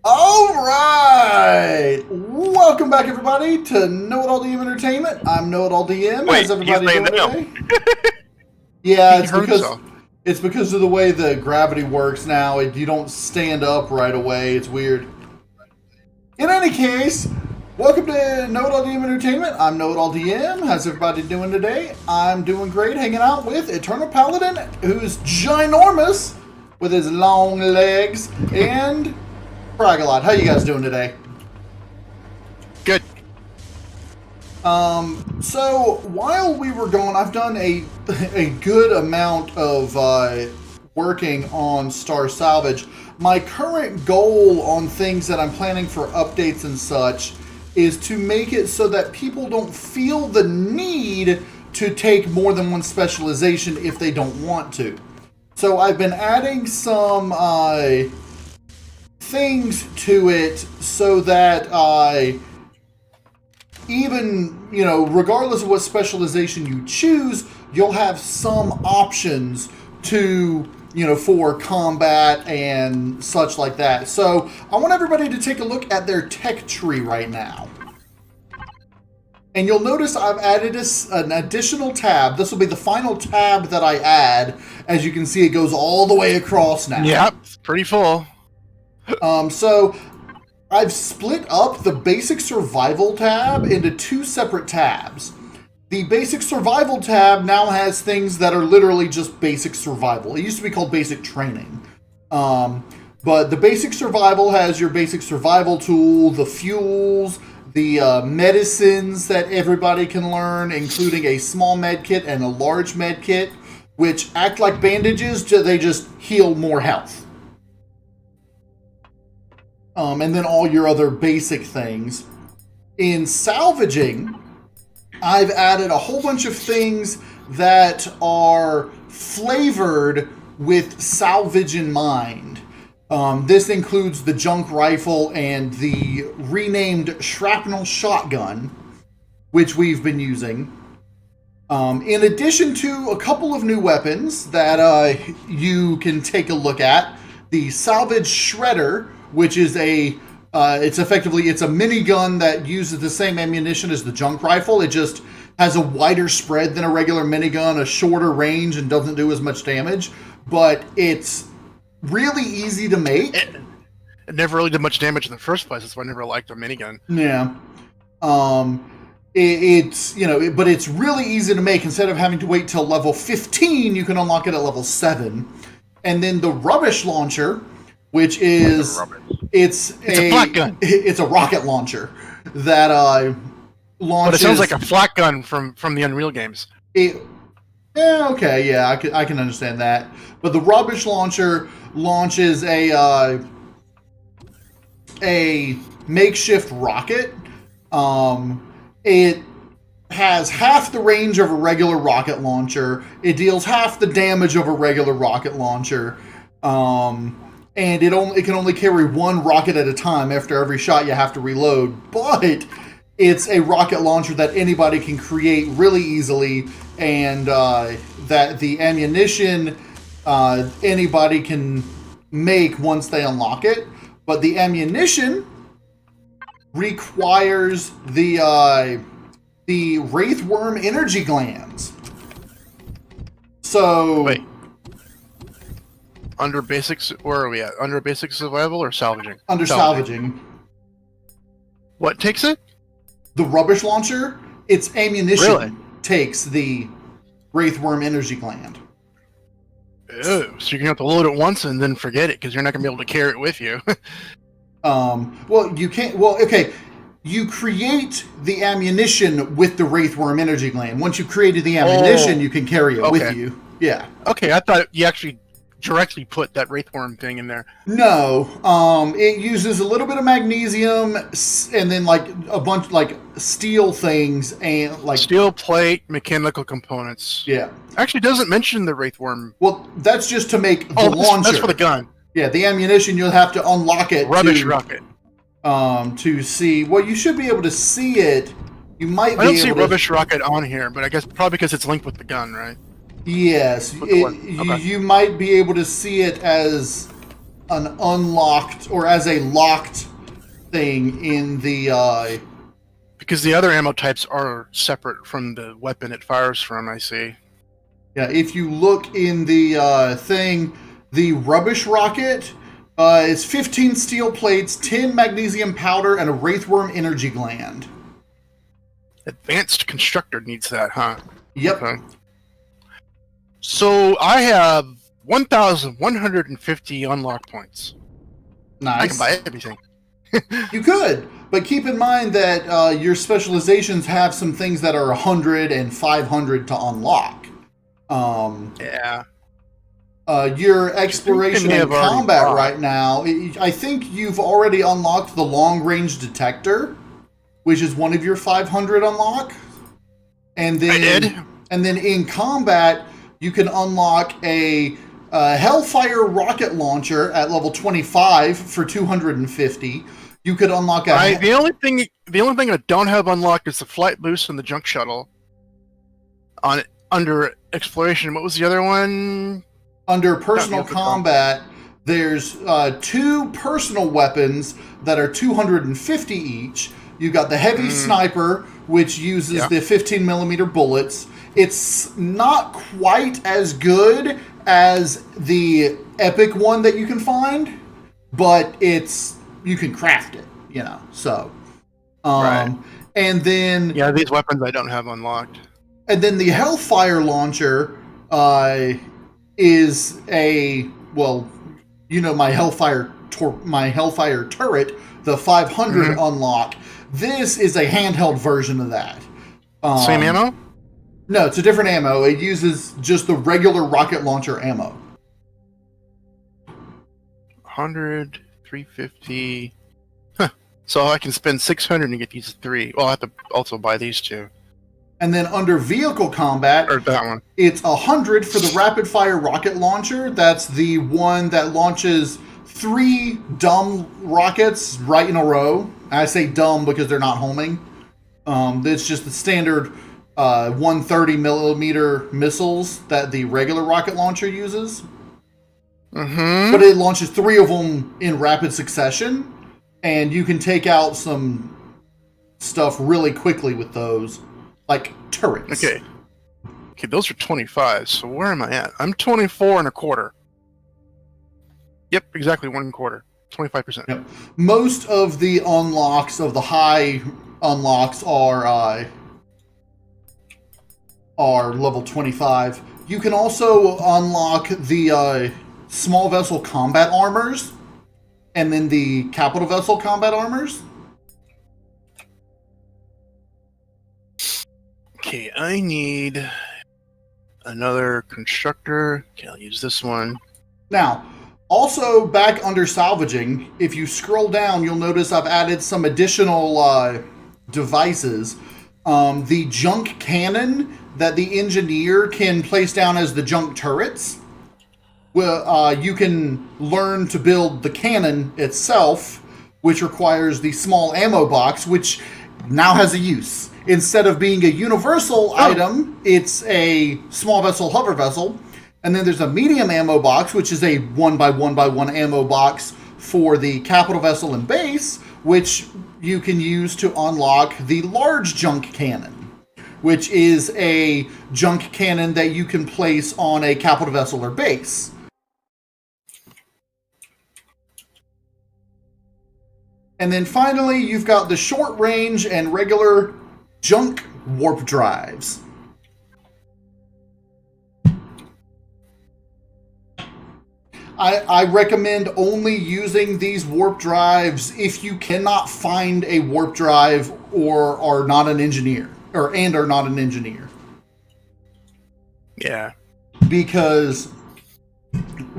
All right, welcome back, everybody, to KnowItAllDM Entertainment. I'm KnowItAllDM. Wait, How's everybody he's doing laying today? Yeah, He it's because of the way the gravity works now. You don't stand up right away. It's weird. In any case, welcome to KnowItAllDM Entertainment. I'm KnowItAllDM. How's everybody doing today? I'm doing great, hanging out with Eternal Paladin, who's ginormous with his long legs, and FragALot. How you guys doing today? Good. So while we were gone, I've done a good amount of working on Star Salvage. My current goal on things that I'm planning for updates and such is to make it so that people don't feel the need to take more than one specialization if they don't want to. So I've been adding some things to it so that even, regardless of what specialization you choose, you'll have some options to, for combat and such like that. So I want everybody to take a look at their tech tree right now. And you'll notice I've added an additional tab. This will be the final tab that I add. As you can see, it goes all the way across now. Yep, it's pretty full. So I've split up the basic survival tab into two separate tabs. The basic survival tab now has things that are literally just basic survival. It used to be called basic training. But the basic survival has your basic survival tool, the fuels, the medicines that everybody can learn, including a small med kit and a large med kit, which act like bandages, they just heal more health. And then all your other basic things. In salvaging, I've added a whole bunch of things that are flavored with salvage in mind. This includes the junk rifle and the renamed shrapnel shotgun, which we've been using. In addition to a couple of new weapons that you can take a look at, the Salvage Shredder, which is it's a minigun that uses the same ammunition as the junk rifle. It just has a wider spread than a regular minigun, a shorter range, and doesn't do as much damage. But it's really easy to make. It never really did much damage in the first place. That's why I never liked a minigun. Yeah. But it's really easy to make. Instead of having to wait till level 15, you can unlock it at level 7. And then the rubbish launcher, which is it's a flak gun. It's a rocket launcher that launches. But it sounds like a flak gun from the Unreal games. I can understand that. But the rubbish launcher launches a makeshift rocket. It has half the range of a regular rocket launcher. It deals half the damage of a regular rocket launcher. And it can only carry one rocket at a time. After every shot, you have to reload. But it's a rocket launcher that anybody can create really easily, and that the ammunition anybody can make once they unlock it. But the ammunition requires the Wraithworm energy glands. So wait. Under basics, where are we at? Under basic survival or salvaging? Under salvaging. What takes it? The rubbish launcher. Its ammunition really? Takes the Wraithworm energy gland. Ew, so you're gonna have to load it once and then forget it because you're not gonna be able to carry it with you. Well, you can't. Well, okay. You create the ammunition with the Wraithworm energy gland. Once you've created the ammunition, you can carry it with you. Yeah. Okay, I thought you actually directly put that Wraithworm thing in there. No, it uses a little bit of magnesium and then like a bunch like steel things and like steel plate, mechanical components. Yeah, actually doesn't mention the Wraithworm. Well, that's just to make the launcher. That's for the gun. Yeah, the ammunition you'll have to unlock it. Rubbish rocket. To see. Well, you should be able to see it. You might. I don't see rubbish rocket on here, but I guess probably because it's linked with the gun, right? Yes, you might be able to see it as an unlocked or as a locked thing in the. Because the other ammo types are separate from the weapon it fires from. I see. Yeah, if you look in the thing, the rubbish rocket is 15 steel plates, 10 magnesium powder, and a wraithworm energy gland. Advanced constructor needs that, huh? Yep. Okay. So I have 1,150 unlock points. Nice. I can buy everything. You could, but keep in mind that your specializations have some things that are 100 and 500 to unlock. Yeah. Your exploration and combat right now, I think you've already unlocked the long-range detector, which is one of your 500 unlock. And then, I did. And then in combat, you can unlock a Hellfire rocket launcher at level 25 for 250. You could unlock a... The only thing I don't have unlocked is the flight boost and the junk shuttle. Under exploration, what was the other one? Under personal combat, there's 2 personal weapons that are 250 each. You got the heavy sniper, which uses the 15 millimeter bullets. It's not quite as good as the epic one that you can find, but you can craft it, so. Right. And then... Yeah, these weapons I don't have unlocked. And then the Hellfire launcher is a... Well, my Hellfire turret, the 500 unlock. This is a handheld version of that. Same ammo? No, it's a different ammo. It uses just the regular rocket launcher ammo. 100, 350. Huh. So I can spend 600 and get these 3. Well, I have to also buy these 2. And then under vehicle combat, or that one, it's 100 for the rapid fire rocket launcher. That's the one that launches 3 dumb rockets right in a row. I say dumb because they're not homing. It's just the standard 130 millimeter missiles that the regular rocket launcher uses. But it launches 3 of them in rapid succession, and you can take out some stuff really quickly with those, like turrets. Okay, those are 25. So where am I at? I'm 24 and a quarter. Yep, exactly 1 quarter. 25%. Yep. Most of the unlocks of the high unlocks are level 25. You can also unlock the small vessel combat armors and then the capital vessel combat armors. Okay, I need another constructor. Okay, I'll use this one. Now, also back under salvaging, if you scroll down, you'll notice I've added some additional devices. The junk cannon that the engineer can place down as the junk turrets. Well, you can learn to build the cannon itself, which requires the small ammo box, which now has a use. Instead of being a universal item, it's a small vessel hover vessel. And then there's a medium ammo box, which is a 1x1x1 ammo box for the capital vessel and base, which you can use to unlock the large junk cannon, which is a junk cannon that you can place on a capital vessel or base. And then finally, you've got the short range and regular junk warp drives. I recommend only using these warp drives if you cannot find a warp drive or are not an engineer, are not an engineer. Yeah. Because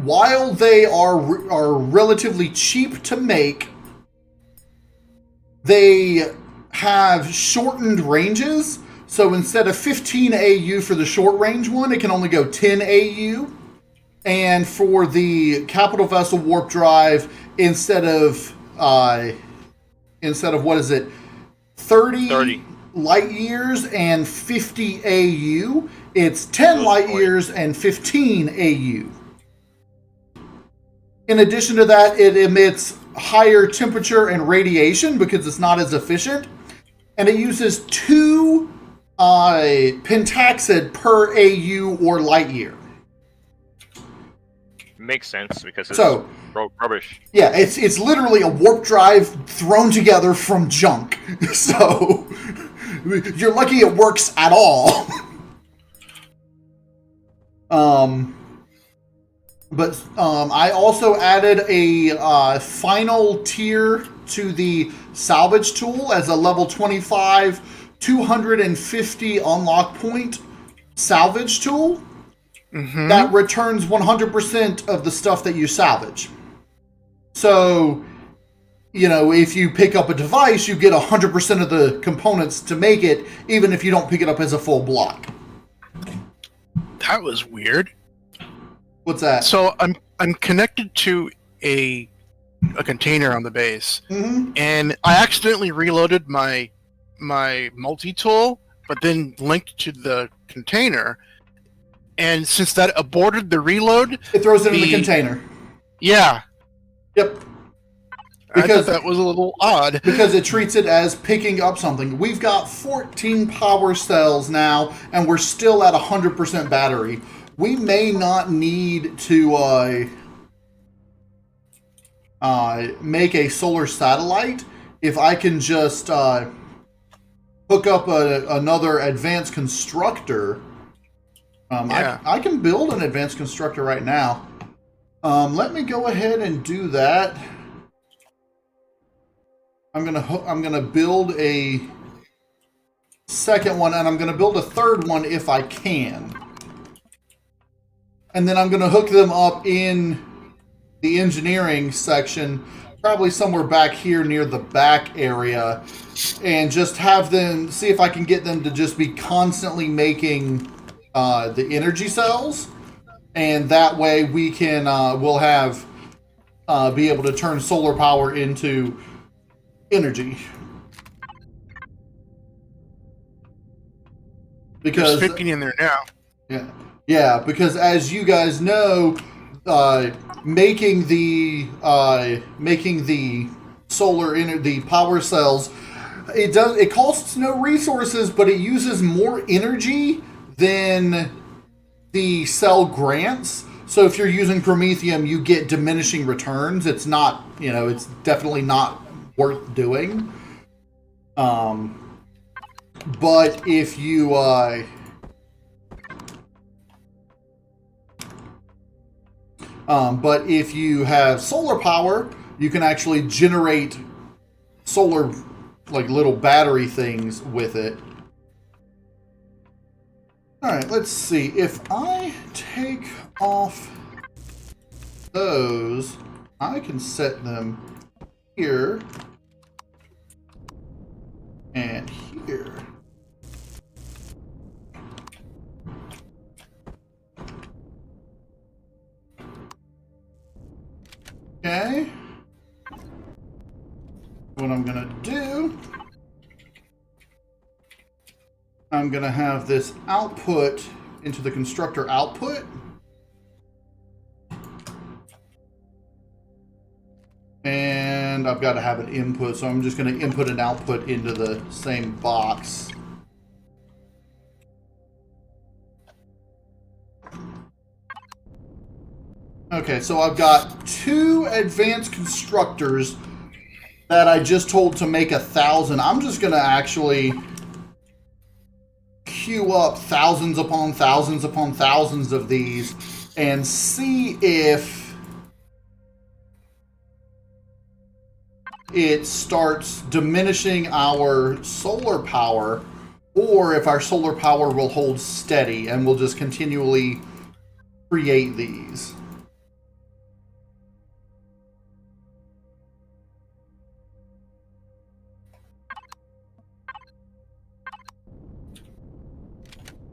while they are relatively cheap to make, they have shortened ranges. So instead of 15 AU for the short range one, it can only go 10 AU. And for the capital vessel warp drive, instead of what is it, 30 light years and 50 AU, it's 10 light years and 15 AU. In addition to that, it emits higher temperature and radiation because it's not as efficient. And it uses 2 pentaxid per AU or light year. Makes sense because it's So, rubbish. Yeah, it's literally a warp drive thrown together from junk. So, you're lucky it works at all. But I also added a final tier to the Salvage tool as a level 25, 250 unlock point salvage tool that returns 100% of the stuff that you salvage. So, you know, if you pick up a device, you get 100% of the components to make it, even if you don't pick it up as a full block. That was weird. What's that? So I'm connected to a container on the base, and I accidentally reloaded my multi-tool, but then linked to the container, and since that aborted the reload, It throws it in the container. Yeah. Yep. I thought that was a little odd. Because it treats it as picking up something. We've got 14 power cells now, and we're still at 100% battery. We may not need to make a solar satellite if I can just hook up another advanced constructor. I can build an advanced constructor right now. Let me go ahead and do that. I'm gonna build a second one, and I'm gonna build a third one if I can. And then I'm gonna hook them up in the engineering section, probably somewhere back here near the back area, and just have them see if I can get them to just be constantly making the energy cells, and that way we can we'll have be able to turn solar power into energy. Because there's 15 in there now. Yeah, because as you guys know, making the solar the power cells, it costs no resources, but it uses more energy than the cell grants. So if you're using Promethium, you get diminishing returns. It's not, it's definitely not worth doing. But if you have solar power, you can actually generate solar, like little battery things with it. Alright, let's see. If I take off those, I can set them here and here. Okay. What I'm gonna do, I'm gonna have this output into the constructor output. And I've got to have an input, so I'm just going to input and output into the same box. Okay, so I've got 2 advanced constructors that I just told to make 1,000. I'm just going to actually queue up thousands upon thousands upon thousands of these and see if it starts diminishing our solar power, or if our solar power will hold steady and we'll just continually create these.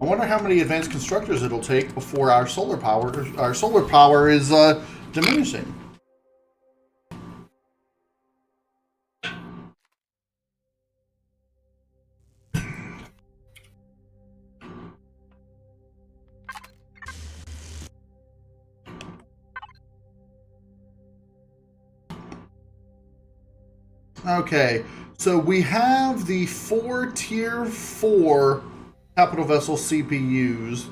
I wonder how many advanced constructors it'll take before our solar power is diminishing. Okay, so we have the 4 tier 4 capital vessel CPUs,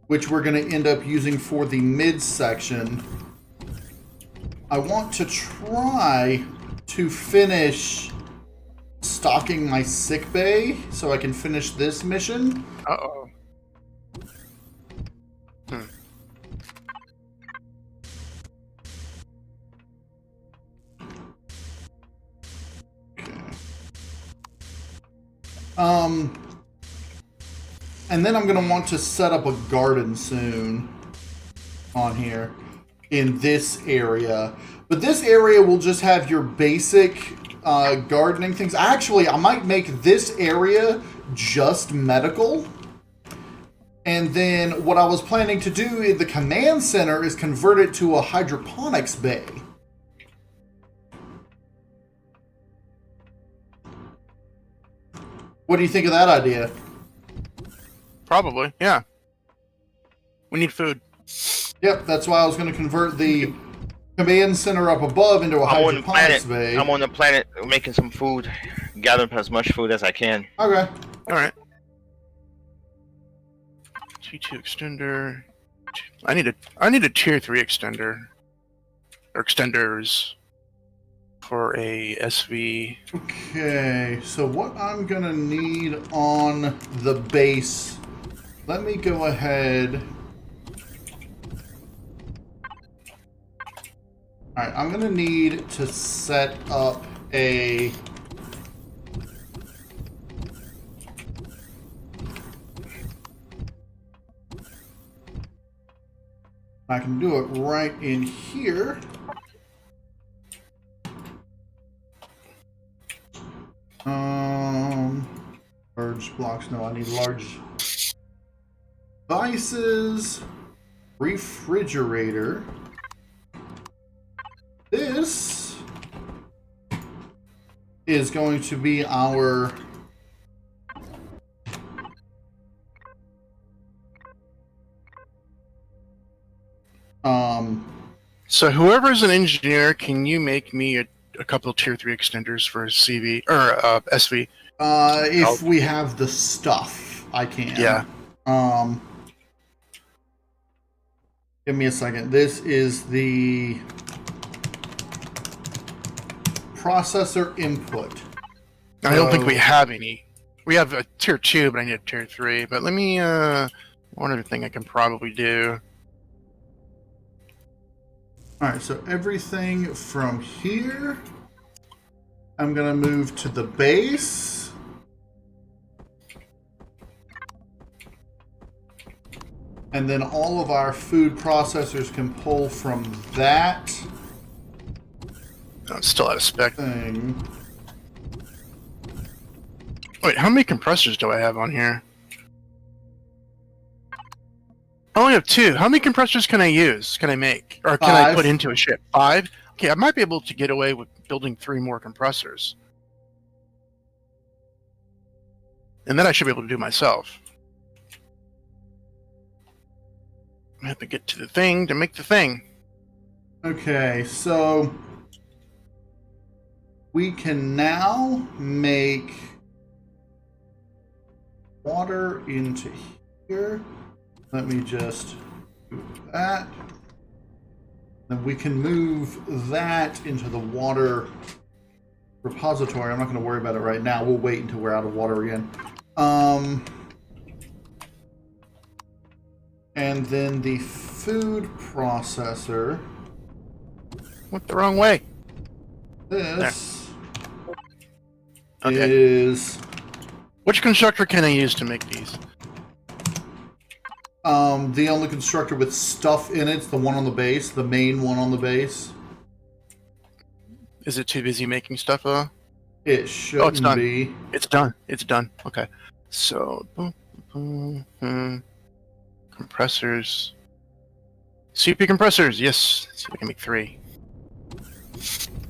which we're going to end up using for the midsection. I want to try to finish stocking my sick bay so I can finish this mission. Uh-oh. And then I'm going to want to set up a garden soon on here in this area. But this area will just have your basic gardening things. Actually, I might make this area just medical. And then what I was planning to do in the command center is convert it to a hydroponics bay. What do you think of that idea? Probably, yeah. We need food. Yep, that's why I was going to convert the command center up above into a hydroponics bay. I'm on the planet making some food, gathering as much food as I can. Okay. All right. T2 extender. I need a tier 3 extender or extenders for a SV. Okay, so what I'm gonna need on the base, let me go ahead. Alright, I'm gonna need to set up a I can do it right in here. Large blocks. No, I need large devices. Refrigerator. This is going to be our So whoever's an engineer, can you make me a couple of tier 3 extenders for CV or SV? If we have the stuff, I can. Yeah. Give me a second. This is the processor input. I don't think we have any. We have a tier 2, but I need a tier 3. But let me, one other thing I can probably do. Alright, so everything from here, I'm going to move to the base. And then all of our food processors can pull from that Oh, it's still out of spec. thing. Wait, how many compressors do I have on here? I only have 2. How many compressors can I use? Can I make? Or can 5. I put into a ship? 5? Okay, I might be able to get away with building 3 more compressors. And then I should be able to do myself. I have to get to the thing to make the thing. Okay, so we can now make water into here. Let me just do that. Then we can move that into the water repository. I'm not going to worry about it right now. We'll wait until we're out of water again. And then the food processor. Went the wrong way. This Okay. is Which constructor can I use to make these? the only constructor with stuff in it's the one on the base, the main one on the base. Is it too busy making stuff? It shouldn't done. be. It's done. It's done. Okay. So, compressors. CPU compressors. Yes. Let's see if I can make 3.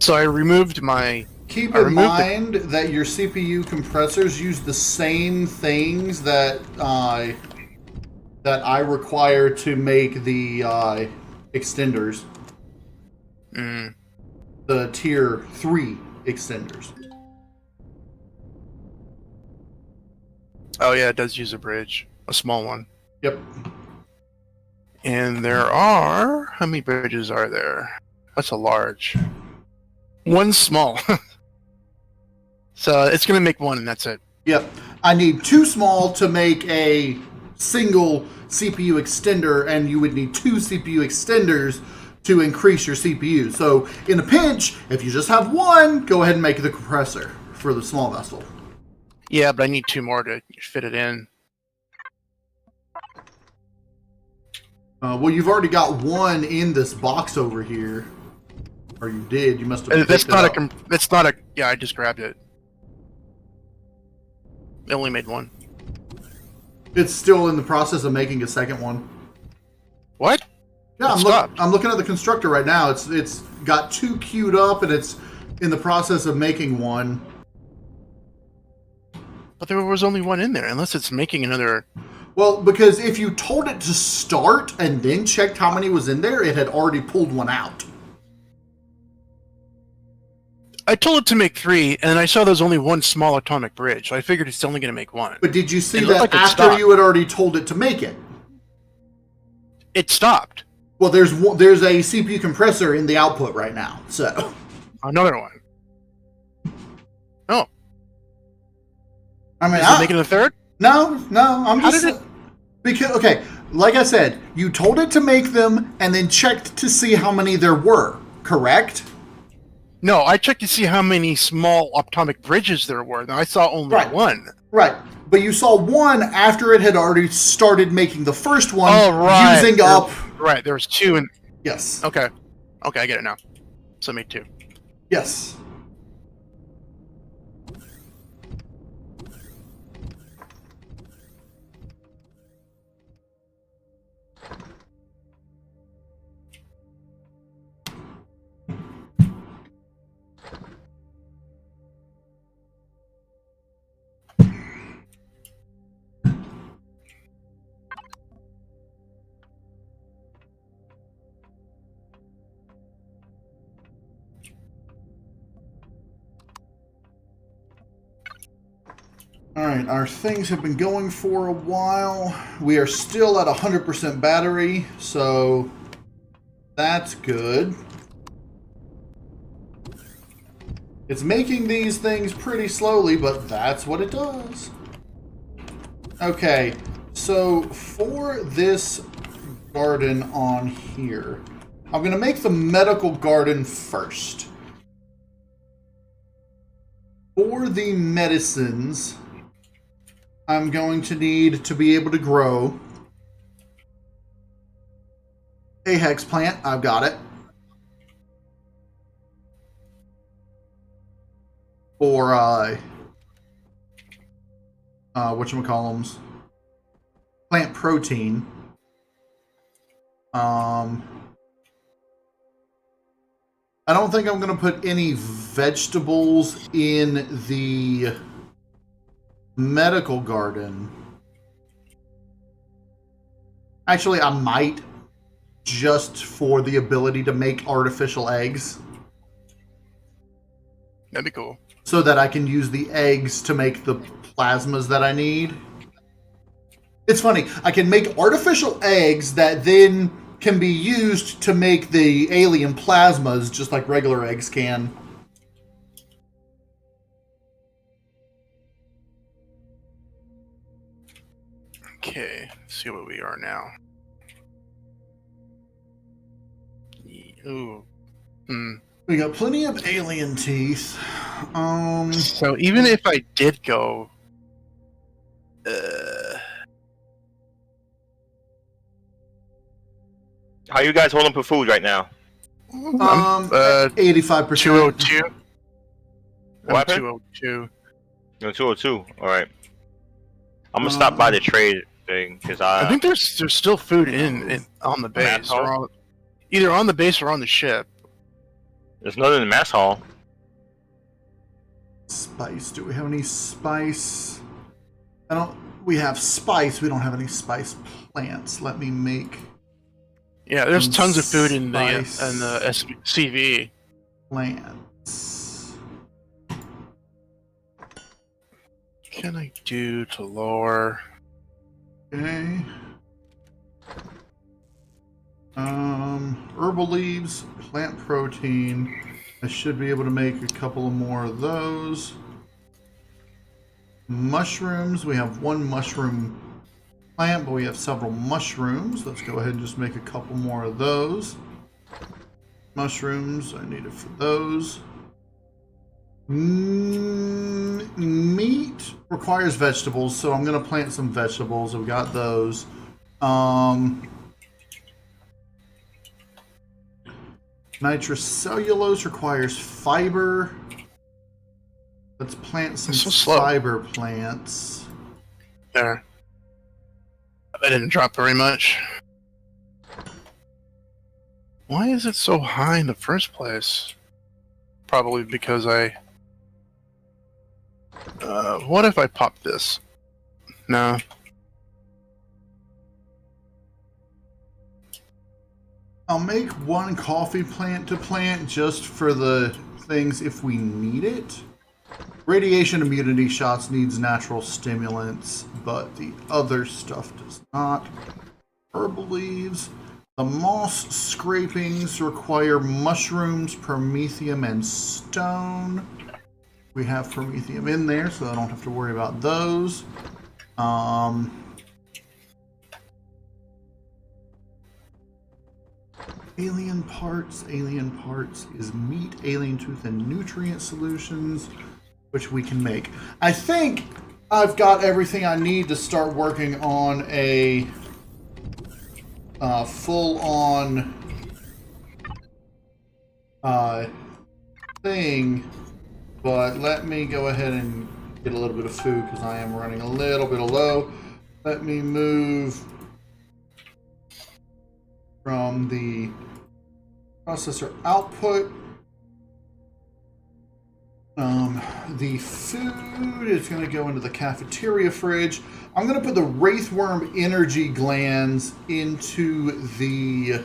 So I removed my. Keep in mind that your CPU compressors use the same things that I require to make the extenders. the tier 3 extenders. Oh yeah, it does use a bridge, a small one. Yep. And there are, how many bridges are there? That's a large. One small. So it's gonna make one, and that's it. Yep. I need 2 small to make a single CPU extender, and you would need 2 CPU extenders to increase your CPU. So in a pinch, if you just have 1, go ahead and make the compressor for the small vessel. Yeah, but I need 2 more to fit it in. Well, you've already got 1 in this box over here. Or you did. You must have. That's not a. That's not a. Yeah, I just grabbed it. It only made 1. It's still in the process of making a second one. What? Yeah, I'm looking at the constructor right now. It's got 2 queued up, and it's in the process of making 1. But there was only 1 in there, unless it's making another. Well, because if you told it to start and then checked how many was in there, it had already pulled 1 out. I told it to make 3, and I saw there's only 1 small atomic bridge, so I figured it's only going to make 1. But did you see It looked that like it after stopped. you had already told it to make it? It stopped. Well, there's a CPU compressor in the output right now, so. Another one. Oh. I mean, Is it making a third? No, I'm How just. did it- Because, okay, like I said, you told it to make them and then checked to see how many there were, correct? No, I checked to see how many small atomic bridges there were, and I saw only Right. 1. Right. But you saw 1 after it had already started making the first one, Oh, right. using up. Right, there was 2 and. Yes. Okay. Okay, I get it now. So I made 2. Yes. Alright, our things have been going for a while. We are still at 100% battery, so that's good. It's making these things pretty slowly, but that's what it does. Okay, so for this garden on here, I'm going to make the medical garden first. For the medicines, I'm going to need to be able to grow a hex plant. I've got it. For whatchamacallums, plant protein. I don't think I'm going to put any vegetables in the medical garden. Actually, I might, just for the ability to make artificial eggs. That'd be cool. So that I can use the eggs to make the plasmas that I need. It's funny, I can make artificial eggs that then can be used to make the alien plasmas just like regular eggs can. Okay, let's see what we are now. Ooh. We got plenty of alien teeth. So even if I did go... How you guys holding for food right now? 85%. 202. What I'm happened? 202. No, 202. All right. I'm gonna stop by the trade thing because I think there's still food in on the base, hall? or either on the base or on the ship. There's nothing in the mess hall. Spice. Do we have any spice? We have spice. We don't have any spice plants. Let me make... Yeah, there's Some tons of food in the spice. CV. plants. Can I do to lower? Okay. Herbal leaves, plant protein. I should be able to make a couple of more of those. Mushrooms. We have one mushroom plant, but we have several mushrooms. Let's go ahead and just make a couple more of those. Mushrooms, I need it for those. Meat requires vegetables, so I'm going to plant some vegetables. We got those. Nitrocellulose requires fiber. Let's plant some fiber plants. There. I didn't drop very much. Why is it so high in the first place? Probably because I... what if I pop this? No. I'll make one coffee plant to plant just for the things if we need it. Radiation immunity shots needs natural stimulants, but the other stuff does not. Herbal leaves. The moss scrapings require mushrooms, promethium, and stone. We have promethium in there, so I don't have to worry about those. Alien parts is meat, alien tooth, and nutrient solutions, which we can make. I think I've got everything I need to start working on a full-on thing, but let me go ahead and get a little bit of food because I am running a little bit low. Let me move from the processor output. The food is going to go into the cafeteria fridge. I'm going to put the Wraithworm energy glands into the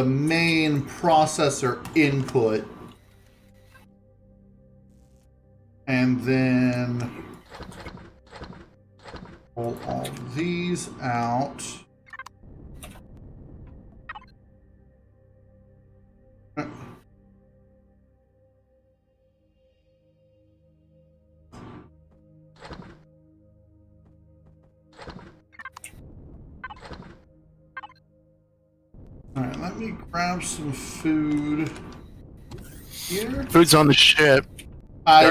main processor input, and then pull all these out. Alright, let me grab some food here. Food's on the ship. I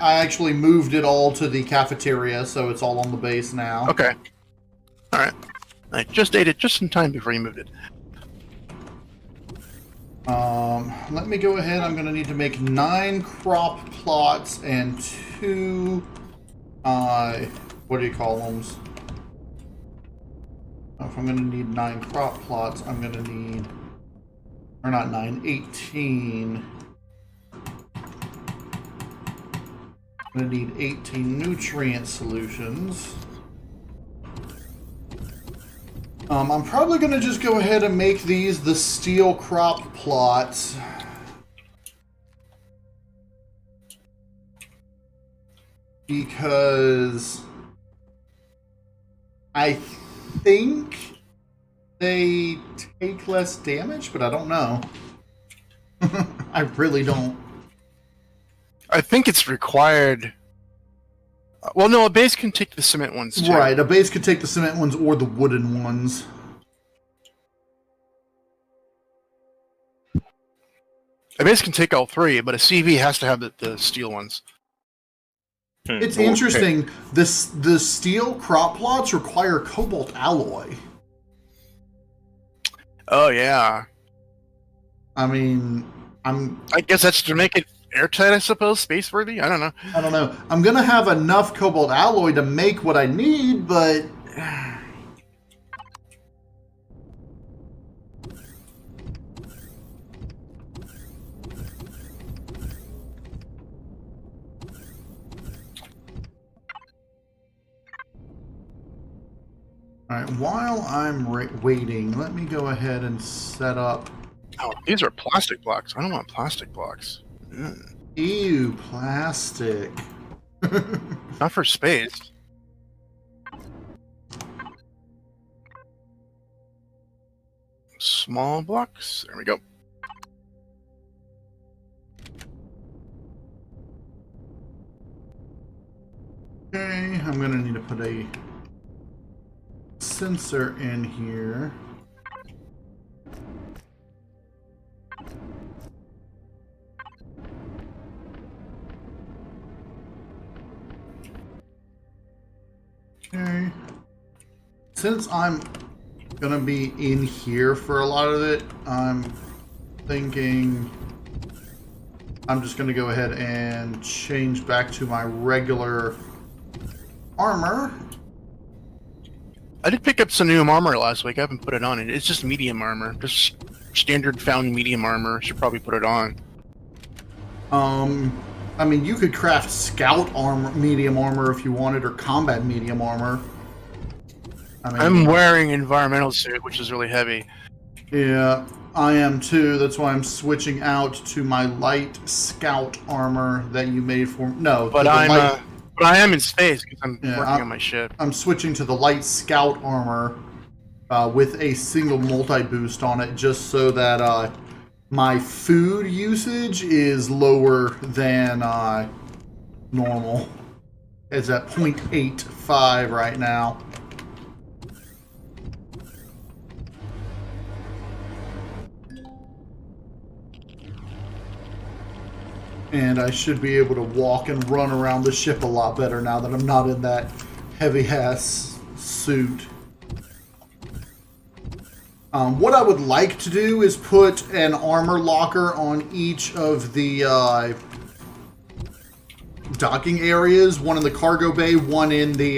actually moved it all to the cafeteria, so it's all on the base now. Okay. Alright. I just ate it just in time before you moved it. Let me go ahead. I'm going to need to make 9 crop plots and 2, what do you call them? If I'm going to need 9 crop plots, I'm going to need, or not 9, 18. I'm going to need 18 nutrient solutions. I'm probably going to just go ahead and make these the steel crop plots. Because I think they take less damage, but I don't know. I really don't. I think it's required. Well, no, a base can take the cement ones too. Right, a base could take the cement ones or the wooden ones. A base can take all 3, but a CV has to have the steel ones. It's interesting. The steel crop plots require cobalt alloy. Oh yeah. I mean, I guess that's to make it airtight, I suppose, space worthy. I don't know. I don't know. I'm gonna have enough cobalt alloy to make what I need, but Alright, while I'm waiting, let me go ahead and set up... Oh, these are plastic blocks. I don't want plastic blocks. Ew, plastic. Not for space. Small blocks. There we go. Okay, I'm gonna need to put a sensor in here. Okay. Since I'm gonna be in here for a lot of it, I'm thinking I'm just gonna go ahead and change back to my regular armor. I did pick up some new armor last week. I haven't put it on. It's just medium armor. Just standard found medium armor. Should probably put it on. I mean, you could craft scout armor, medium armor if you wanted, or combat medium armor. I mean, I'm wearing environmental suit, which is really heavy. Yeah, I am too. That's why I'm switching out to my light scout armor that you made for me. No, but but I am in space because I'm working on my ship. I'm switching to the light scout armor with a single multi-boost on it, just so that my food usage is lower than normal. It's at 0.85 right now. And I should be able to walk and run around the ship a lot better now that I'm not in that heavy-ass suit. What I would like to do is put an armor locker on each of the docking areas. One in the cargo bay, one in the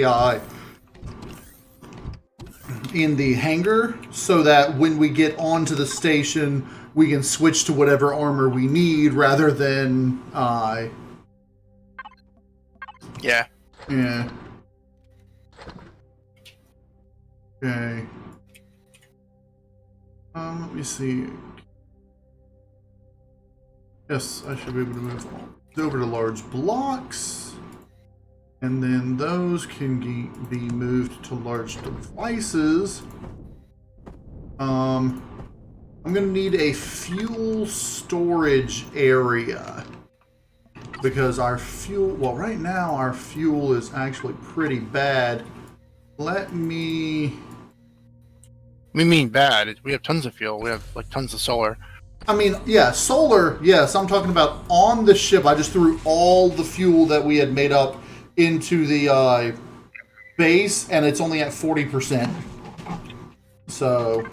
hangar, so that when we get onto the station, we can switch to whatever armor we need rather than Yeah. Yeah. Okay. Let me see. Yes, I should be able to move over to large blocks. And then those can be moved to large devices. I'm going to need a fuel storage area. Because our fuel... Well, right now our fuel is actually pretty bad. Let me... We mean bad. We have tons of fuel. We have like tons of solar. I mean, yeah, solar, yes. I'm talking about on the ship. I just threw all the fuel that we had made up into the base, and it's only at 40%. So,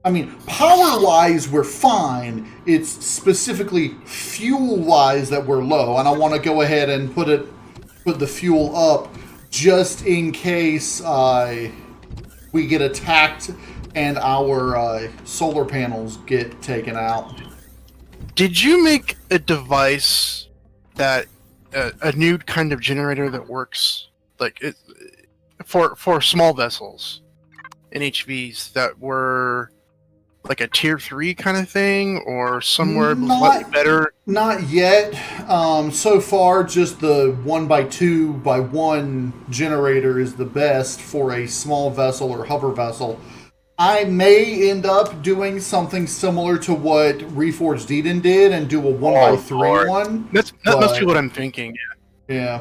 I mean, power-wise, we're fine. It's specifically fuel-wise that we're low, and I want to go ahead and put the fuel up just in case we get attacked and our solar panels get taken out. Did you make a device that a new kind of generator that works like it for small vessels in HVs that were like a tier 3 kind of thing, or somewhere slightly better? Not yet. So far, just the 1x2x1 generator is the best for a small vessel or hover vessel. I may end up doing something similar to what Reforged Eden did and do a 1x3 one. That must be what I'm thinking. Yeah.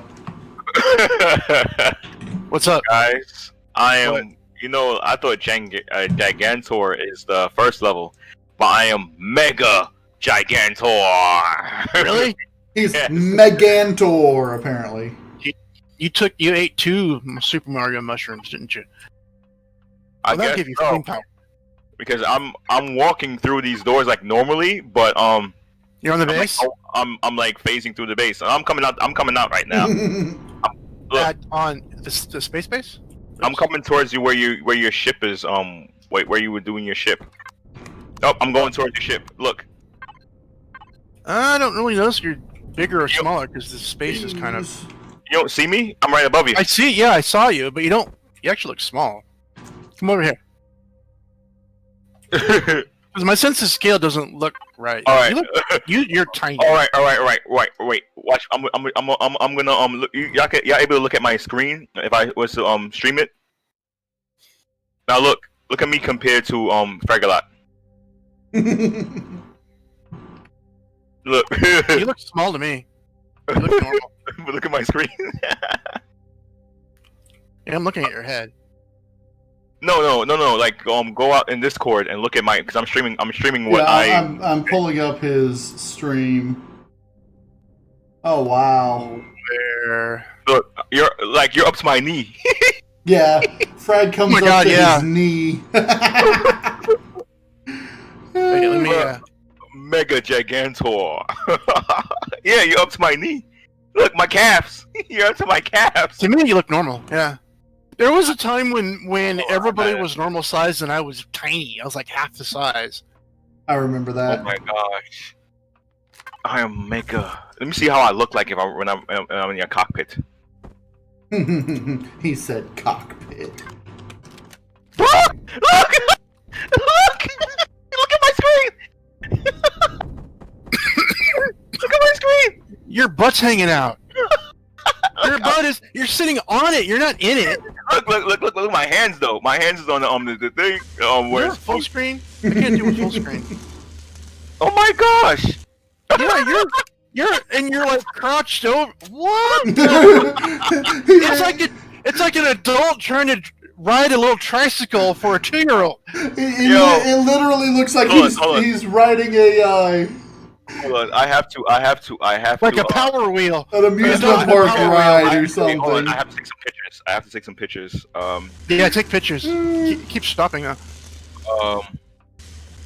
What's up, guys? I am. You know, I thought Gigantor is the first level, but I am Mega Gigantor. Really? He's Megantor, apparently. You ate 2 Super Mario mushrooms, didn't you? I guess give you so. flame power. Because I'm walking through these doors like normally, but you're on the base. I'm like phasing through the base. I'm coming out right now. On the space base. I'm coming towards you where your ship is. Where you were doing your ship. Oh, I'm going towards your ship. Look. I don't really notice you're bigger or smaller because the space is kind of. You don't see me? I'm right above you. I see. Yeah, I saw you, but you don't. actually look small. Come over here. Because my sense of scale doesn't look right. All right. You're tiny. All right. Wait. Watch. I'm gonna look, y'all able to look at my screen if I was to stream it. Now look at me compared to FragALot. Look. You look small to me. You look normal. But look at my screen. Yeah, I'm looking at your head. No. Like, go out in Discord and look at my, because I'm streaming what I'm pulling up his stream. Oh wow. Where? Look, you're up to my knee. Yeah, Frag comes up to his knee. Wait, let me. Mega Gigantor. Yeah, you're up to my knee. Look, my calves. You're up to my calves. To me, you look normal. Yeah. There was a time when everybody was normal size and I was tiny. I was like half the size. I remember that. Oh my gosh. I am mega. Let me see how I look like when I'm in your cockpit. He said cockpit. Look! Look at my screen! Look at my screen! Your butt's hanging out. Your butt is. You're sitting on it. You're not in it. Look at my hands though. My hands is on the thing. Where You're full screen. I can't do a full screen. Oh my gosh! Yeah, you're like crouched over. What? It's like an adult trying to ride a little tricycle for a 2-year-old. It literally looks like he's riding a. Hold on, I have to. Like a power wheel. An amusement park ride or something. Hold on, I have to take some pictures. Yeah, take pictures. Keep stopping though.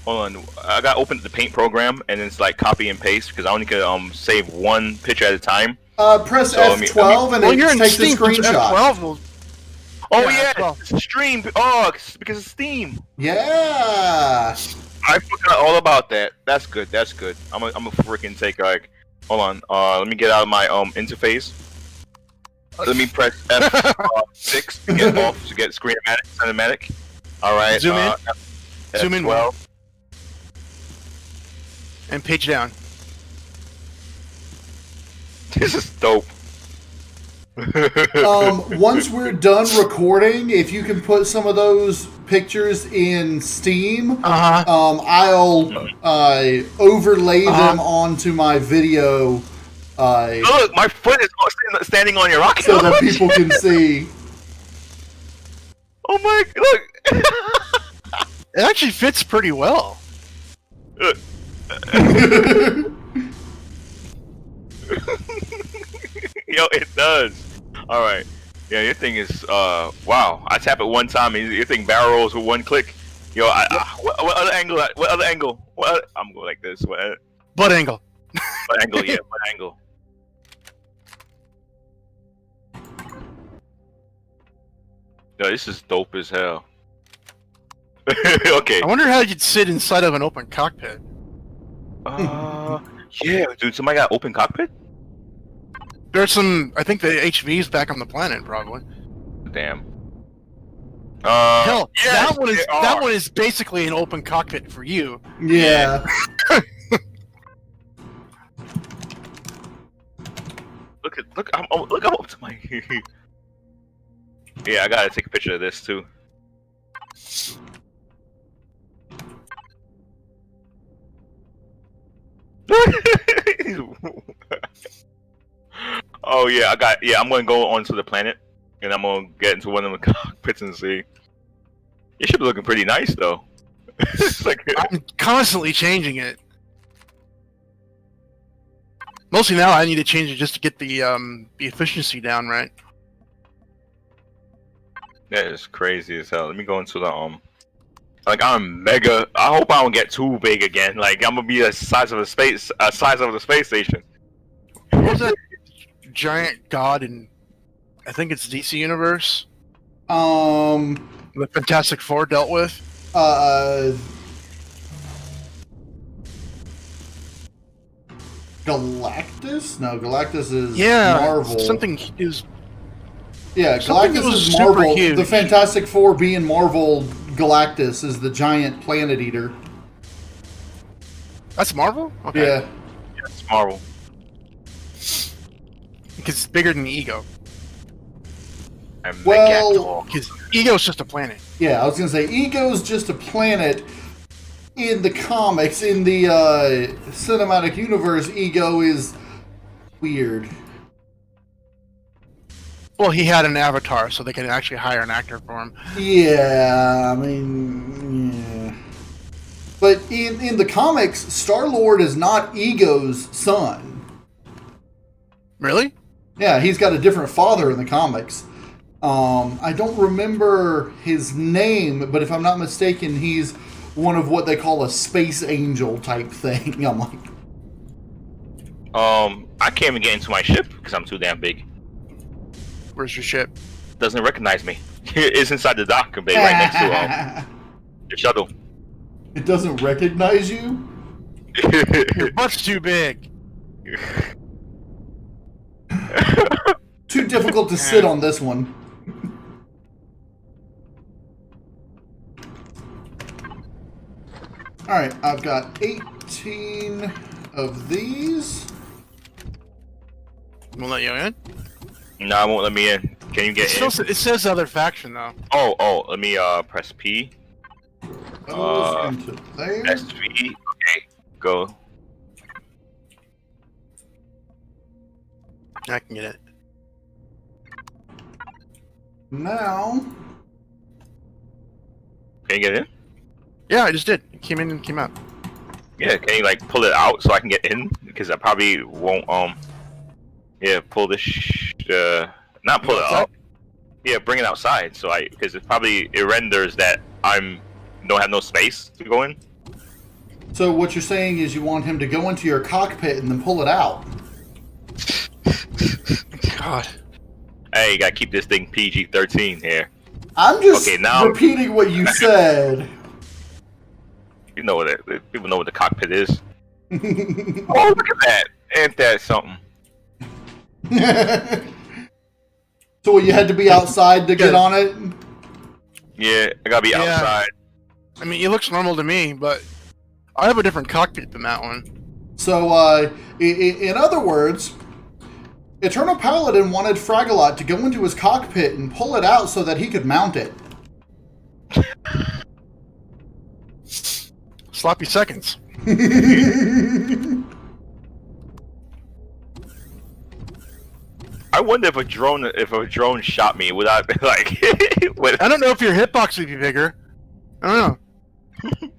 Hold on, I got to open the paint program and it's like copy and paste because I only could save one picture at a time. Press F12 and it takes the screenshot. F12 it's stream. Oh, because it's Steam. Yeah. I forgot all about that. That's good. I'm a freaking take like. Hold on. Let me get out of my interface. Let me press F6 to get off to get cinematic. All right. Zoom in. Zoom in. F12. And page down. This is dope. Once we're done recording, if you can put some of those pictures in Steam, I'll overlay them onto my video. Look, my foot is standing on your rocket so that people can see. Oh my! Look, it actually fits pretty well. Look. Yo, it does. All right. Yeah, your thing is wow. I tap it one time and your thing barrel rolls with one click. Yo, what other angle? What other angle? I'm going like this. Butt angle. Butt angle, yeah, butt angle. Yo, this is dope as hell. Okay. I wonder how you'd sit inside of an open cockpit. Yeah, dude. Somebody got open cockpit? There's some. I think the HV's back on the planet, probably. Damn. Hell, yes, that one is basically an open cockpit for you. Yeah. Look! I'm up to my. Yeah, I gotta take a picture of this too. Oh yeah, I'm gonna go onto the planet and I'm gonna get into one of the cockpits and see. It should be looking pretty nice though. It's like I'm constantly changing it. Mostly now I need to change it just to get the efficiency down right. That is crazy as hell. Let me go into the like I'm mega. I hope I don't get too big again. Like I'm gonna be the size of the space station. What was that giant god in? I think it's DC Universe. The Fantastic Four dealt with. Galactus? No, Galactus is Yeah, Marvel. something is. Yeah, Something Galactus that was is super Marvel. huge. The Fantastic Four being Marvel, Galactus is the giant planet eater. That's Marvel? Okay. Yeah. Yeah, it's Marvel. Because it's bigger than Ego. And Well- Because Ego's just a planet. Yeah, I was going to say, Ego's just a planet in the comics. In the cinematic universe, Ego is weird. Well, he had an avatar, so they can actually hire an actor for him. Yeah, I mean, yeah. But in the comics, Star-Lord is not Ego's son. Really? Yeah, he's got a different father in the comics. I don't remember his name, but if I'm not mistaken, he's one of what they call a space angel type thing. I'm like, I can't even get into my ship because I'm too damn big. Where's your ship? Doesn't recognize me. It's inside the dock bay right next to the shuttle. It doesn't recognize you? Your butt's too big. Too difficult to sit on this one. Alright, I've got 18 of these. Won't let you in? No, it won't let me in. Can you get in? It says other faction, though. Oh, let me press P. Those into there. SV. Okay, go. I can get it. Now, Can you get in? Yeah, I just did. It came in and came out. Yeah, can you like pull it out so I can get in? Because I probably won't yeah, pull this not pull it out. Yeah, bring it outside so because it renders that don't have no space to go in. so what you're saying is you want him to go into your cockpit and then pull it out. God. Hey, you gotta keep this thing PG-13 here. I'm just Okay, now- repeating what you said. You know what people know what the cockpit is. Oh, look at that! Ain't that something? So what, you had to be outside to get on it? Yeah, I gotta be Yeah. outside. I mean, it looks normal to me, but I have a different cockpit than that one. So, in other words, Eternal Paladin wanted FragALot to go into his cockpit and pull it out so that he could mount it. Sloppy seconds. I wonder if a drone shot me, would I be like? would, I don't know if your hitbox would be bigger. I don't know.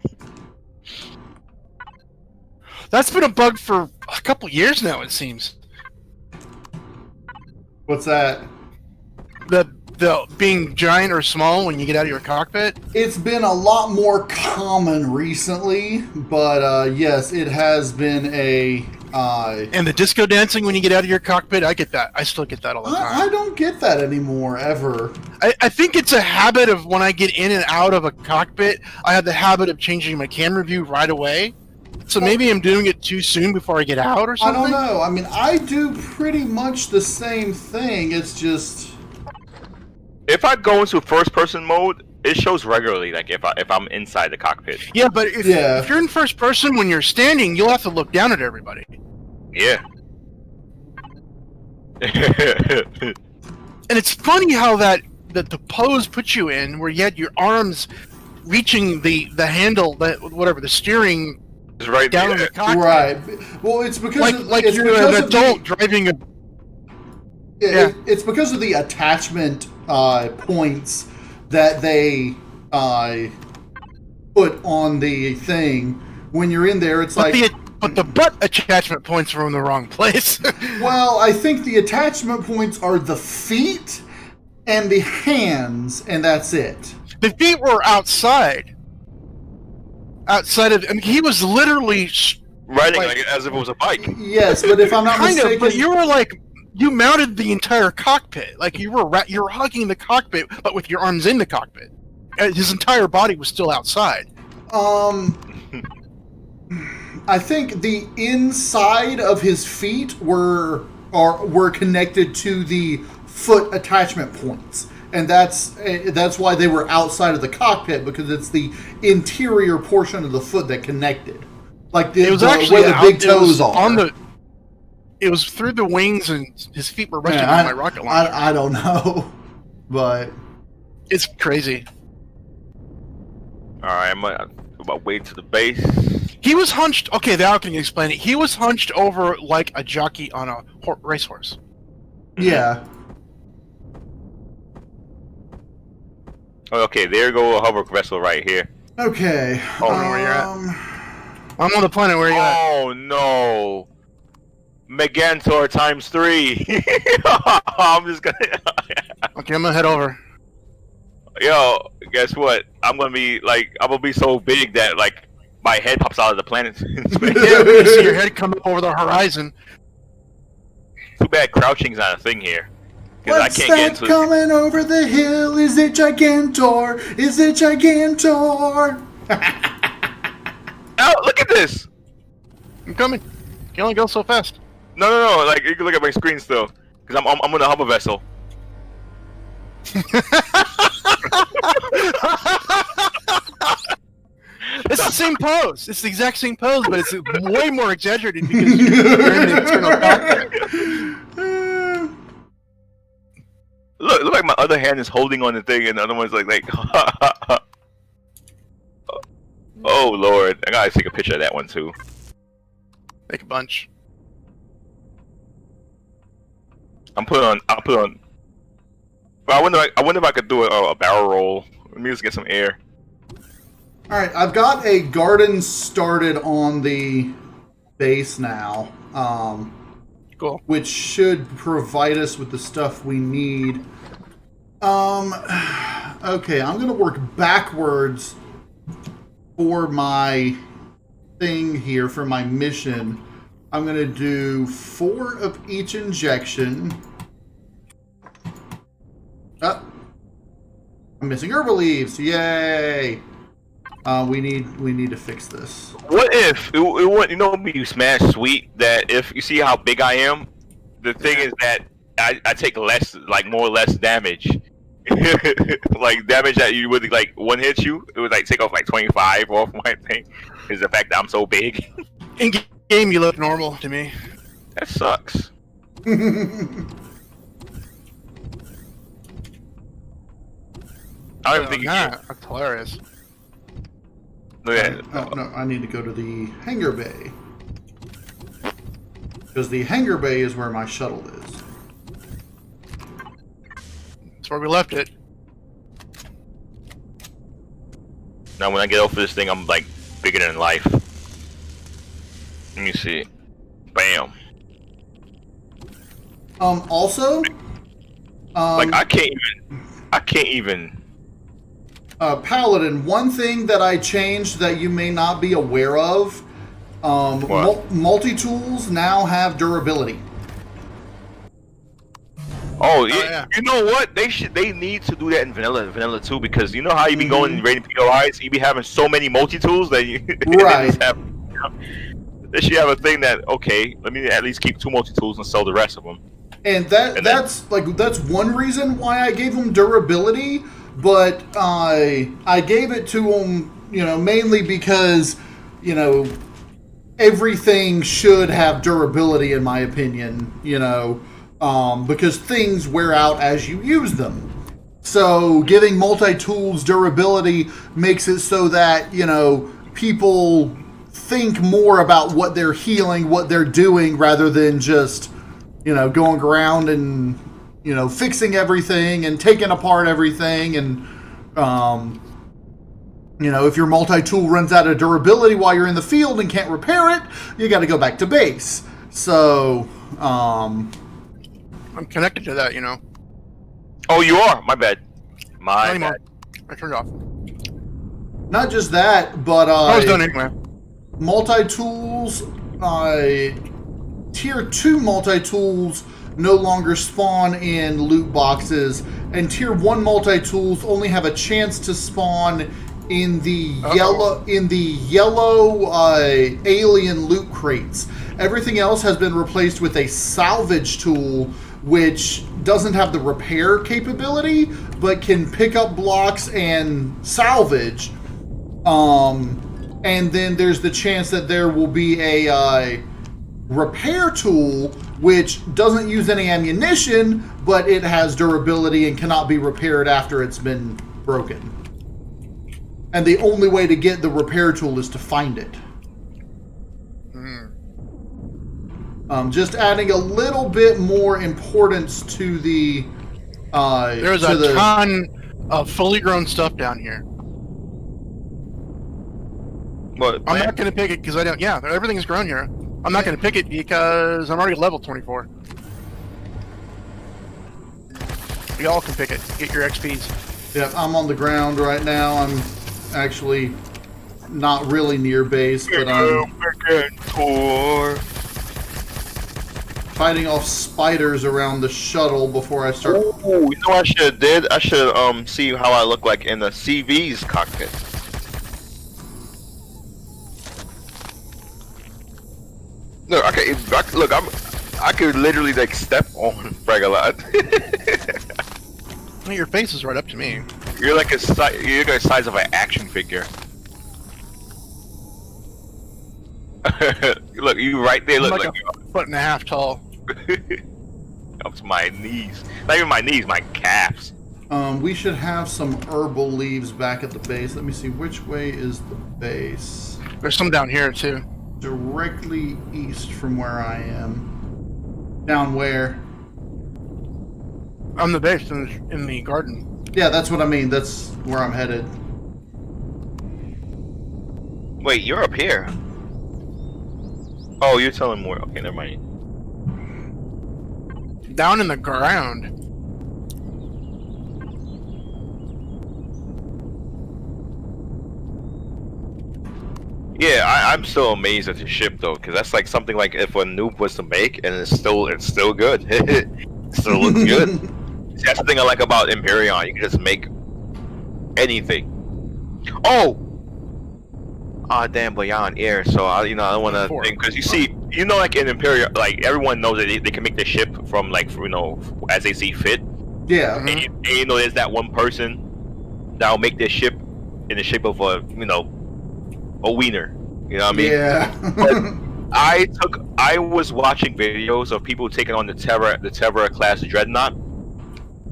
That's been a bug for a couple years now, it seems. What's that? The being giant or small when you get out of your cockpit. It's been a lot more common recently, but yes, it has been a... And the disco dancing when you get out of your cockpit, I get that. I still get that all the time. I don't get that anymore, ever. I think it's a habit of when I get in and out of a cockpit, I have the habit of changing my camera view right away. So maybe I'm doing it too soon before I get out or I something? don't know. I mean, I do pretty much the same thing. It's just... if I go into first-person mode, it shows regularly. Like if I'm inside the cockpit. Yeah, but if you're in first person when you're standing, you'll have to look down at everybody. Yeah. And it's funny how that the pose puts you in where you had your arms reaching the handle, the steering It's right down in there. the cockpit. Right. Well, it's because... it's you're because an of the- adult driving a... It's because of the attachment points that they put on the thing. When you're in there, it's But like... but the butt attachment points are in the wrong place. Well, I think the attachment points are the feet and the hands, and that's it. The feet were outside. Outside of... I mean, he was literally... Riding like- like as if it was a bike. Yes, but if I'm not Kind mistaken... of, but you were like... You mounted the entire cockpit. Like, you were hugging the cockpit, but with your arms in the cockpit. His entire body was still outside. I think the inside of his feet were connected to the foot attachment points. And that's why they were outside of the cockpit, because it's the interior portion of the foot that connected. Like it was actually where the big toes are. It was through the wings, and his feet were resting on my rocket launcher. I don't know, but it's crazy. All right, I'm about way to the base. He was hunched. Okay, now I can explain it. He was hunched over like a jockey on a racehorse. Yeah. Okay, there go a hover vessel right here. Okay. Oh, where you're at? I'm on the planet. Where are you at? Oh no, Megantor ×3. I'm just gonna. Okay, I'm gonna head over. Yo, guess what? I'm gonna be so big that like my head pops out of the planet. Yeah, we can see your head come up over the horizon. Too bad crouching's not a thing here. What's I can't get that into coming over the hill? Is it Gigantor? Is it Gigantor? Oh, look at this! I'm coming. You can only go so fast. No. Like you can look at my screen still, because I'm on a hover vessel. It's the same pose. It's the exact same pose, but it's way more exaggerated because you're in the external cockpit. Look like my other hand is holding on the thing, and the other one's like. Oh Lord, I gotta take a picture of that one too. Make a bunch. I'll put on. But I wonder if I could do a barrel roll. Let me just get some air. All right, I've got a garden started on the base now. Cool. Which should provide us with the stuff we need. Okay, I'm gonna work backwards for my thing here, for my mission. I'm gonna do 4 of each injection. I'm missing herbal leaves. Yay! We need to fix this. What if it would, you smash sweet that if you see how big I am, the thing is that I take more or less damage. Like damage that you would like one hit you, it would like take off like 25 off my thing. Is the fact that I'm so big. In game, you look normal to me. That sucks. I don't even think you can. That's hilarious. Look at it. Oh, no, I need to go to the hangar bay. Because the hangar bay is where my shuttle is. That's where we left it. Now when I get off of this thing, I'm like bigger than life. Let me see. Bam. Also, like I can't even. Paladin, one thing that I changed that you may not be aware of, multi-tools now have durability. Oh, yeah. You know what? They need to do that in vanilla too, because you know how you be going and raiding POIs, you be having so many multi-tools that you right. They should have a thing that, okay, let me at least keep 2 multi-tools and sell the rest of them. And that's one reason why I gave them durability. But I gave it to them, mainly because, everything should have durability, in my opinion, because things wear out as you use them. So giving multi-tools durability makes it so that, people think more about what they're healing, what they're doing, rather than just, going around and fixing everything and taking apart everything. And, if your multi-tool runs out of durability while you're in the field and can't repair it, you got to go back to base. So, I'm connected to that, Oh, you are? My bad. My bad. I turned it off. Not just that, but, I was done anyway. Multi-tools, tier 2 multi-tools no longer spawn in loot boxes, and tier 1 multi-tools only have a chance to spawn in the yellow alien loot crates. Everything else has been replaced with a salvage tool, which doesn't have the repair capability, but can pick up blocks and salvage. And then there's the chance that there will be a repair tool which doesn't use any ammunition, but it has durability and cannot be repaired after it's been broken. And the only way to get the repair tool is to find it. Just adding a little bit more importance to the... There's a ton of fully grown stuff down here. But I'm not going to pick it because I don't... Yeah, everything's grown here. I'm not going to pick it because I'm already level 24. Y'all can pick it. Get your XPs. Yeah, I'm on the ground right now. I'm actually not really near base, but I'm fighting off spiders around the shuttle before I start. Oh, you know what I should have did? I should see how I look like in the CV's cockpit. Look, okay, look, I could literally like step on FragALot. Well, your face is right up to me. You're like you're the size of an action figure. Look, you right there. Look I'm like a foot and a half tall. Up to my knees. Not even my knees, my calves. We should have some herbal leaves back at the base. Let me see, which way is the base? There's some down here too. Directly east from where I am. Down where? On the base in the garden. Yeah, that's what I mean. That's where I'm headed. Wait, you're up here. Oh, you're telling more. Okay, never mind. Down in the ground. Yeah, I'm still amazed at your ship though, because that's like something like if a noob was to make, and it's still good. It still looks good. See, that's the thing I like about Empyrion. You can just make anything. Oh, damn, but you're on air, so I don't want to think, because you know, like in Empyrion, like everyone knows that they can make the ship from like as they see fit. Yeah. And you know, there's that one person that'll make their ship in the shape of a wiener. You know what I mean? Yeah. I was watching videos of people taking on the Terra class Dreadnought.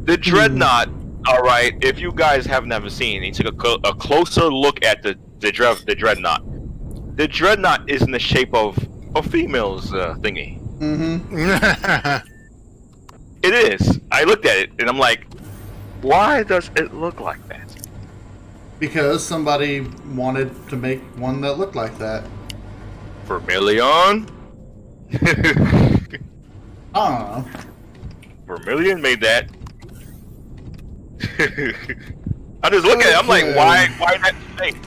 The Dreadnought, all right. If you guys have never seen, you took a closer look at the Dreadnought. The Dreadnought is in the shape of a female's thingy. It is. I looked at it and I'm like, why does it look like that? Because somebody wanted to make one that looked like that. Vermilion? I don't know. Vermilion made that. I just look at it, I'm like, why that thing?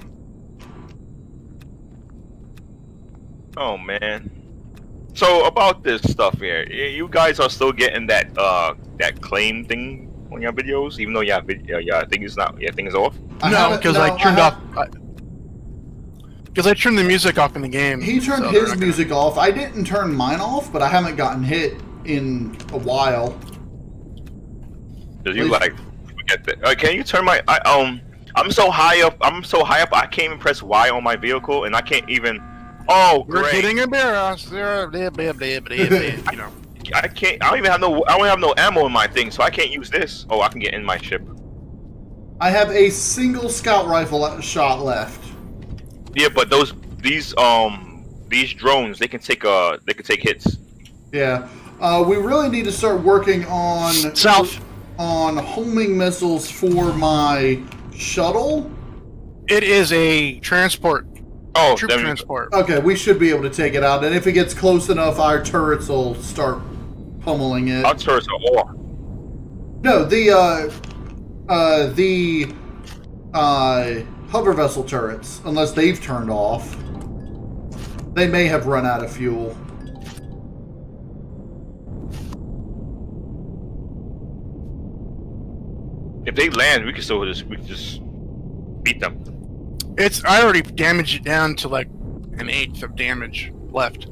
Oh man. So about this stuff here, you guys are still getting that claim thing on your videos, even though your thing is off? No, because I turned off. Because I turned the music off in the game. He turned his music off. I didn't turn mine off, but I haven't gotten hit in a while. Does you like forget that? Can you turn my? I'm so high up. I can't even press Y on my vehicle, and I can't even. Oh, great! We're getting embarrassed. You know. I can't. I don't even have no. I don't have no ammo in my thing, so I can't use this. Oh, I can get in my ship. I have a single scout rifle shot left. Yeah, but these drones, they can take hits. Yeah, we really need to start working on homing missiles for my shuttle. It is a transport. Oh, troop transport. Okay, we should be able to take it out, and if it gets close enough, our turrets will start pummeling it. Our turrets are off. No, the hover vessel turrets, unless they've turned off. They may have run out of fuel. If they land, we can just beat them. I already damaged it down to like an 1/8 of damage left.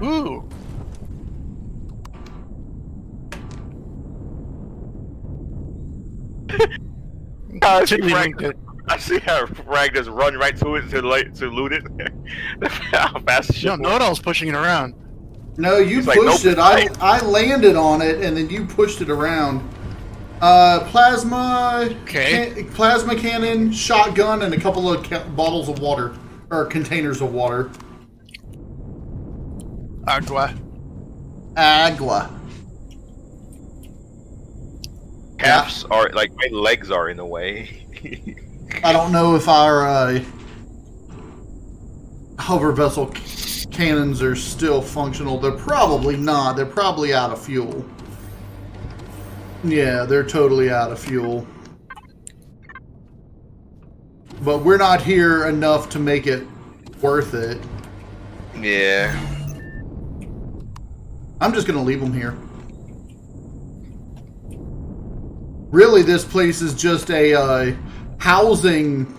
Ooh. I Didn't see how Frag just run right to it to loot it. How fast the ship No, know-it-all's pushing it around. No, you He's like, pushed nope, it. I landed on it, and then you pushed it around. Plasma. Okay. Plasma cannon, shotgun, and a couple of bottles of water or containers of water. Agua. Calves are like my legs are in the way. I don't know if our hover vessel cannons are still functional. They're probably not. They're probably out of fuel. Yeah, they're totally out of fuel. But we're not here enough to make it worth it. Yeah. I'm just going to leave them here. Really, this place is just a housing,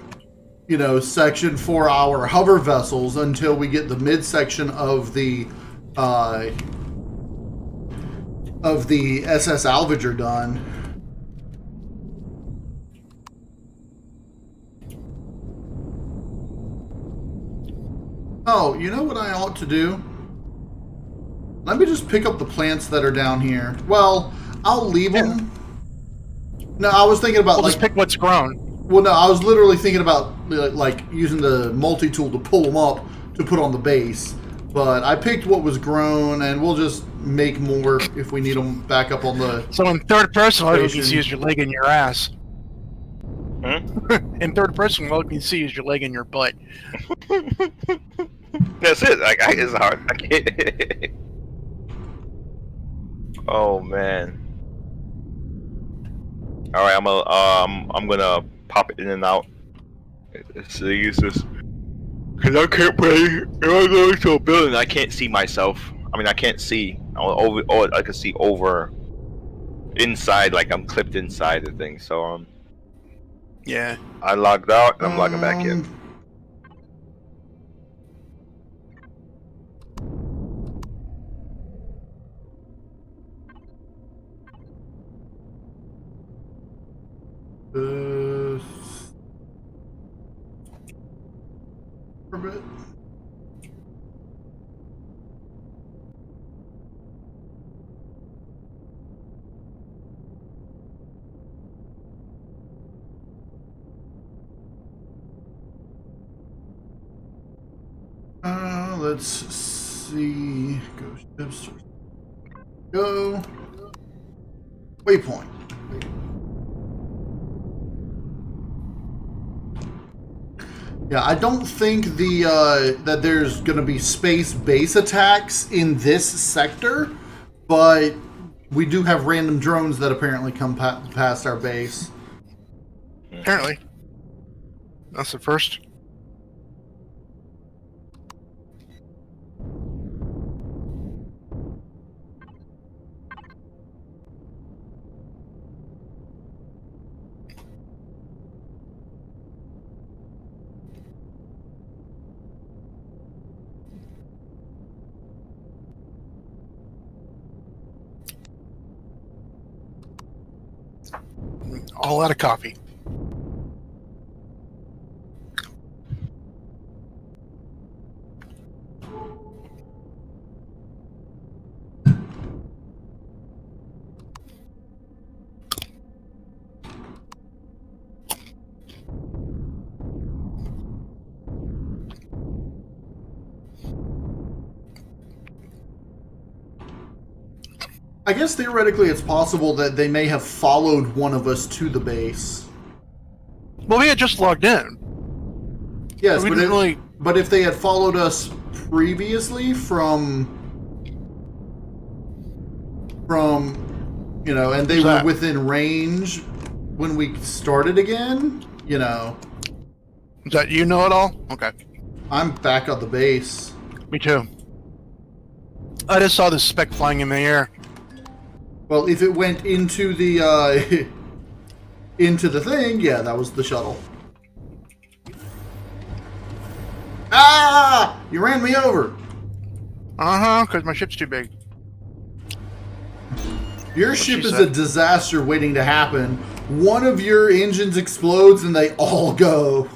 section for our hover vessels until we get the midsection of the SS Salvager done. Oh, you know what I ought to do? Let me just pick up the plants that are down here. Well, I'll leave them. No, I was thinking about Just pick what's grown. Well, no, I was literally thinking about like using the multi-tool to pull them up to put on the base. But I picked what was grown, and we'll just make more if we need them back up on the. So in third person, all you can station. see is your leg and your ass. Hmm? In third person, all you can see is your leg and your butt. That's it. Like it's hard. I can't. Oh man. All right, I'm gonna pop it in and out. It's useless. Cause I can't play. If I go into a building, I can't see myself. I mean, I can't see. I can see over, inside, like I'm clipped inside the thing. So Yeah. I logged out and I'm logging back in. Orbit. Let's see. Go ships. Go. Waypoint. Yeah, I don't think that there's going to be space base attacks in this sector, but we do have random drones that apparently come past our base. Apparently. That's the first. All out of coffee. I guess theoretically it's possible that they may have followed one of us to the base. Well, we had just logged in. Yes, we but, didn't really... but if they had followed us previously from and they were within range when we started again, Is that you know it all? Okay. I'm back at the base. Me too. I just saw this speck flying in the air. Well, if it went into the into the thing, yeah, that was the shuttle. Ah! You ran me over. Because my ship's too big. Your ship is a disaster waiting to happen. One of your engines explodes and they all go.